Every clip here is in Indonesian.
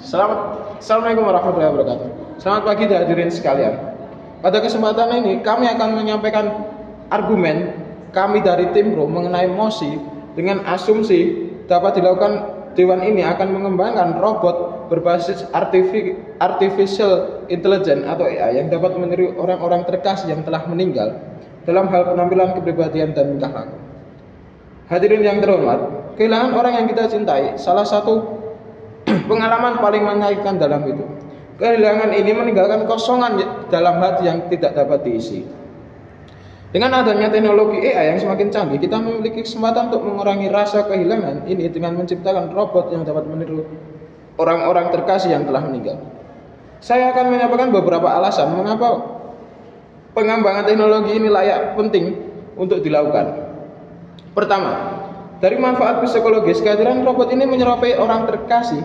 Assalamualaikum warahmatullahi wabarakatuh. Selamat pagi hadirin sekalian. Pada kesempatan ini kami akan menyampaikan argumen kami dari tim Pro mengenai mosi dengan asumsi dapat dilakukan Dewan ini akan mengembangkan robot berbasis artificial intelligence atau AI yang dapat meniru orang-orang terkasih yang telah meninggal dalam hal penampilan, kepribadian, dan tingkah laku. Hadirin yang terhormat, kehilangan orang yang kita cintai salah satu pengalaman paling menyakitkan dalam hidup. Kehilangan ini meninggalkan kosongan dalam hati yang tidak dapat diisi. Dengan adanya teknologi AI yang semakin canggih, kita memiliki kesempatan untuk mengurangi rasa kehilangan ini dengan menciptakan robot yang dapat meniru orang-orang terkasih yang telah meninggal. Saya akan menyampaikan beberapa alasan mengapa pengembangan teknologi ini layak penting untuk dilakukan. Pertama, dari manfaat psikologis, kehadiran robot ini menyerupai orang terkasih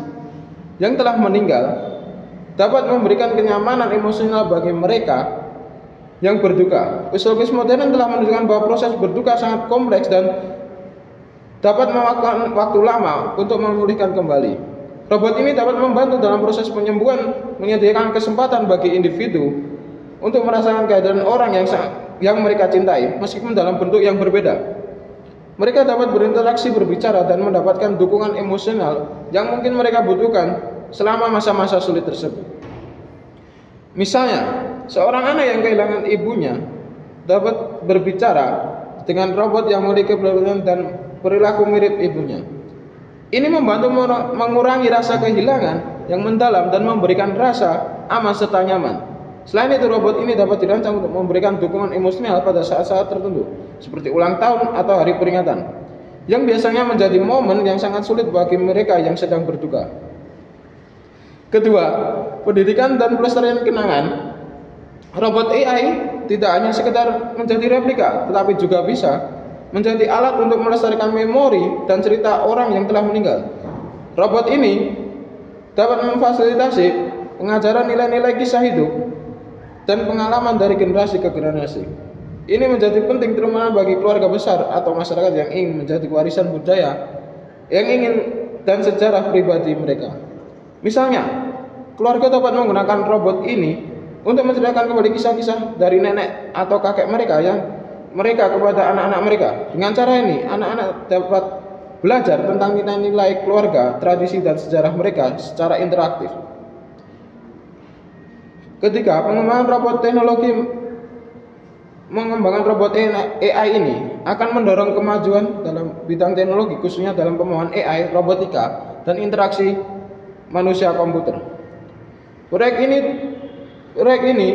yang telah meninggal dapat memberikan kenyamanan emosional bagi mereka yang berduka. Psikologis modern telah menunjukkan bahwa proses berduka sangat kompleks dan dapat memakan waktu lama untuk memulihkan kembali. Robot ini dapat membantu dalam proses penyembuhan, menyediakan kesempatan bagi individu untuk merasakan kehadiran orang yang mereka cintai, meskipun dalam bentuk yang berbeda. Mereka dapat berinteraksi, berbicara, dan mendapatkan dukungan emosional yang mungkin mereka butuhkan selama masa-masa sulit tersebut. Misalnya, seorang anak yang kehilangan ibunya dapat berbicara dengan robot yang memiliki kepribadian dan perilaku mirip ibunya. Ini membantu mengurangi rasa kehilangan yang mendalam dan memberikan rasa aman serta nyaman. Selain itu, robot ini dapat dirancang untuk memberikan dukungan emosional pada saat-saat tertentu, seperti ulang tahun atau hari peringatan, yang biasanya menjadi momen yang sangat sulit bagi mereka yang sedang berduka. Kedua, pendidikan dan pelestarian kenangan. Robot AI tidak hanya sekedar menjadi replika, tetapi juga bisa menjadi alat untuk melestarikan memori dan cerita orang yang telah meninggal. Robot ini dapat memfasilitasi pengajaran nilai-nilai kisah hidup dan pengalaman dari generasi ke generasi. Ini menjadi penting terutama bagi keluarga besar atau masyarakat yang ingin menjadi warisan budaya dan sejarah pribadi mereka. Misalnya, keluarga dapat menggunakan robot ini untuk menceritakan kembali kisah-kisah dari nenek atau kakek mereka kepada anak-anak mereka. Dengan cara ini, anak-anak dapat belajar tentang nilai-nilai keluarga, tradisi, dan sejarah mereka secara interaktif. Ketiga, mengembangkan robot AI ini akan mendorong kemajuan dalam bidang teknologi, khususnya dalam pemahaman AI, robotika, dan interaksi manusia komputer. Proyek ini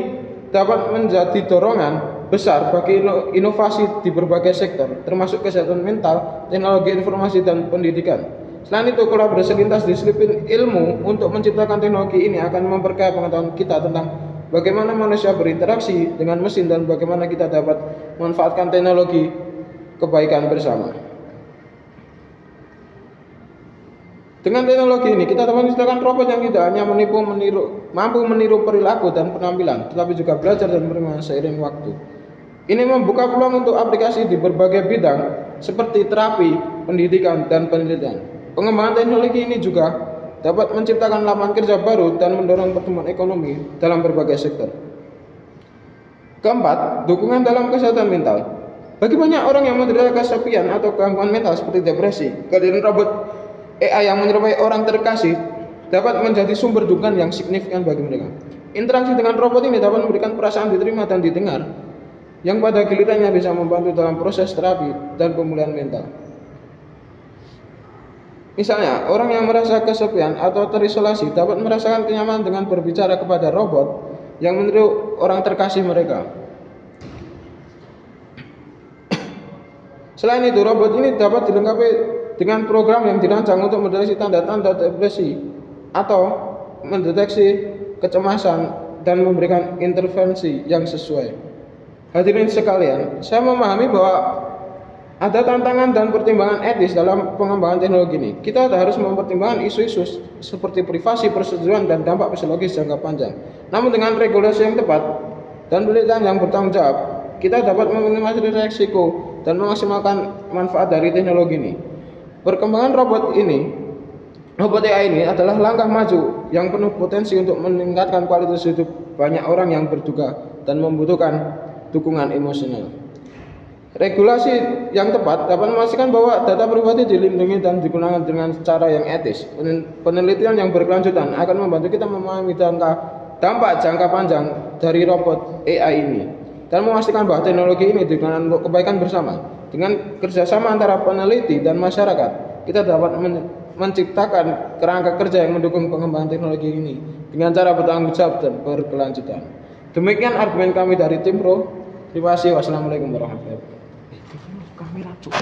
dapat menjadi dorongan besar bagi inovasi di berbagai sektor, termasuk kesehatan mental, teknologi informasi, dan pendidikan. Selain itu, kolaborasi lintas disiplin ilmu untuk menciptakan teknologi ini akan memperkaya pengetahuan kita tentang bagaimana manusia berinteraksi dengan mesin dan bagaimana kita dapat memanfaatkan teknologi kebaikan bersama. Dengan teknologi ini, kita dapat menciptakan robot yang tidak hanya mampu meniru perilaku dan penampilan, tetapi juga belajar dan berkembang seiring waktu. Ini membuka peluang untuk aplikasi di berbagai bidang seperti terapi, pendidikan, dan penelitian. Pengembangan teknologi ini juga dapat menciptakan lapangan kerja baru dan mendorong pertumbuhan ekonomi dalam berbagai sektor. Keempat, dukungan dalam kesehatan mental. Bagi banyak orang yang menderita kesepian atau gangguan mental seperti depresi, kehadiran robot AI yang menyerupai orang terkasih dapat menjadi sumber dukungan yang signifikan bagi mereka. Interaksi dengan robot ini dapat memberikan perasaan diterima dan didengar, yang pada gilirannya bisa membantu dalam proses terapi dan pemulihan mental. Misalnya, orang yang merasa kesepian atau terisolasi dapat merasakan kenyamanan dengan berbicara kepada robot yang meniru orang terkasih mereka. Selain itu, robot ini dapat dilengkapi dengan program yang dirancang untuk mendeteksi tanda-tanda depresi atau mendeteksi kecemasan dan memberikan intervensi yang sesuai. Hadirin sekalian, saya memahami bahwa ada tantangan dan pertimbangan etis dalam pengembangan teknologi ini. Kita harus mempertimbangkan isu-isu seperti privasi, persetujuan, dan dampak psikologis jangka panjang. Namun dengan regulasi yang tepat dan penelitian yang bertanggung jawab, kita dapat meminimalisir risiko dan memaksimalkan manfaat dari teknologi ini. Perkembangan robot ini Robot AI ini adalah langkah maju yang penuh potensi untuk meningkatkan kualitas hidup banyak orang yang berduka dan membutuhkan dukungan emosional. Regulasi yang tepat dapat memastikan bahwa data pribadi dilindungi dan digunakan dengan cara yang etis. Penelitian yang berkelanjutan akan membantu kita memahami dampak jangka panjang dari robot AI ini dan memastikan bahwa teknologi ini digunakan untuk kebaikan bersama. Dengan kerjasama antara peneliti dan masyarakat, kita dapat menciptakan kerangka kerja yang mendukung pengembangan teknologi ini dengan cara bertanggung jawab dan berkelanjutan. Demikian argumen kami dari tim Pro. Terima kasih. Wassalamualaikum warahmatullahi wabarakatuh.